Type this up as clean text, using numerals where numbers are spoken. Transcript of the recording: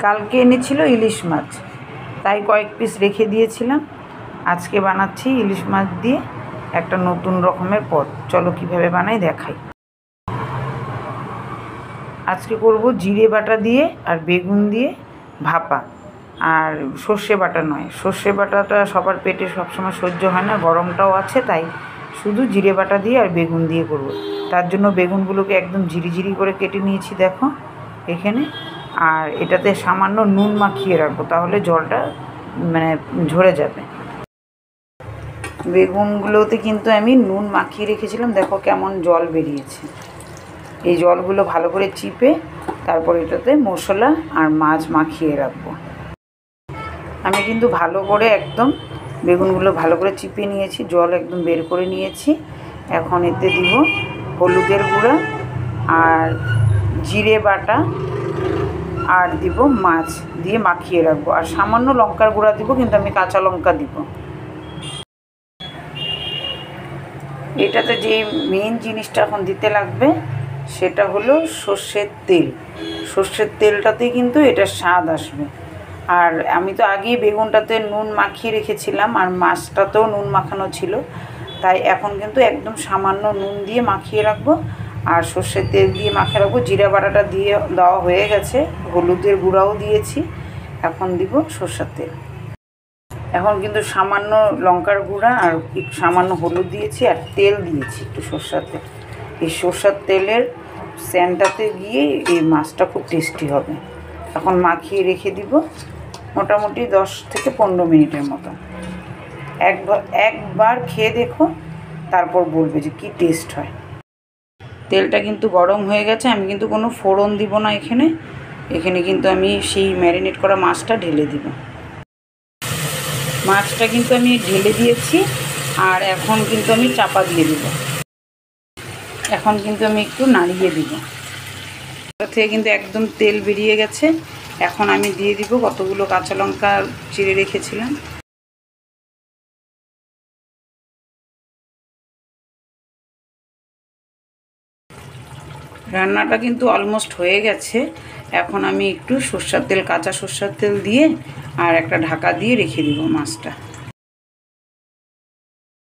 কালকে এনেছিল ইলিশ মাছ, তাই কয়েক পিস রেখে দিয়েছিলাম। আজকে বানাচ্ছি ইলিশ মাছ দিয়ে একটা নতুন রকমের পদ। চলো কীভাবে বানাই দেখাই। আজকে করব জিরে বাটা দিয়ে আর বেগুন দিয়ে ভাপা, আর সর্ষে বাটা নয়। সর্ষে বাটাটা সবার পেটে সবসময় সহ্য হয় না, গরমটাও আছে, তাই শুধু জিরে বাটা দিয়ে আর বেগুন দিয়ে করব। তার জন্য বেগুনগুলোকে একদম ঝিরিঝিরি করে কেটে নিয়েছি দেখো এখানে। আর এটাতে সামান্য নুন মাখিয়ে রাখবো, তাহলে জলটা ঝরে যাবে। বেগুনগুলোতে কিন্তু আমি নুন মাখিয়ে রেখেছিলাম, দেখো কেমন জল বেরিয়েছে। এই জলগুলো ভালো করে চিপে তারপর এটাতে মশলা আর মাছ মাখিয়ে রাখবো। আমি কিন্তু ভালো করে একদম বেগুনগুলো ভালো করে চিপে নিয়েছি, জল একদম বের করে নিয়েছি। এখন এতে দিব হলুদের গুঁড়া আর জিরে বাটা, আর দিব মাছ দিয়ে মাখিয়ে রাখবো, আর সামান্য লঙ্কার গুঁড়া দিব, কিন্তু আমি কাঁচা লঙ্কা দিব। এটাতে যে মেন জিনিসটা এখন দিতে লাগবে সেটা হলো সর্ষের তেল। সর্ষের তেলটাতেই কিন্তু এটার স্বাদ আসবে। আর আমি তো আগেই বেগুনটাতে নুন মাখিয়ে রেখেছিলাম, আর মাছটাতেও নুন মাখানো ছিল, তাই এখন কিন্তু একদম সামান্য নুন দিয়ে মাখিয়ে রাখবো আর সর্ষের তেল দিয়ে মাখিয়ে রাখবো। জিরা বাটাটা দিয়ে দেওয়া হয়ে গেছে, হলুদের গুঁড়াও দিয়েছি, এখন দিব সর্ষের তেল। এখন কিন্তু সামান্য লঙ্কার গুঁড়া আর সামান্য হলুদ দিয়েছি, আর তেল দিয়েছি একটু সর্ষের তেল। এই সর্ষের তেলের সেন্টটাতে গিয়ে এই মাছটা খুব টেস্টি হবে। এখন মাখিয়ে রেখে দিব মোটামুটি 10 থেকে 15 মিনিটের মতো। একবার খেয়ে দেখো, তারপর বলবে যে কি টেস্ট হয়। তেলটা কিন্তু গরম হয়ে গেছে, আমি কিন্তু কোনো ফোড়ন দিব না এখানে কিন্তু আমি সেই ম্যারিনেট করা মাছটা ঢেলে দিব। মাছটা কিন্তু আমি ঢেলে দিয়েছি, আর এখন কিন্তু আমি চাপা দিয়ে দিব। এখন কিন্তু আমি একটু নাড়িয়ে দিব। এটা থেকে কিন্তু একদম তেল বেরিয়ে গেছে। এখন আমি দিয়ে দিব কতগুলো কাঁচা লঙ্কা চিড়ে রেখেছিলাম। রান্নাটা কিন্তু অলমোস্ট হয়ে গেছে। এখন আমি একটু সর্ষের তেল, কাঁচা সর্ষের তেল দিয়ে আর একটা ঢাকা দিয়ে রেখে দিব মাছটা।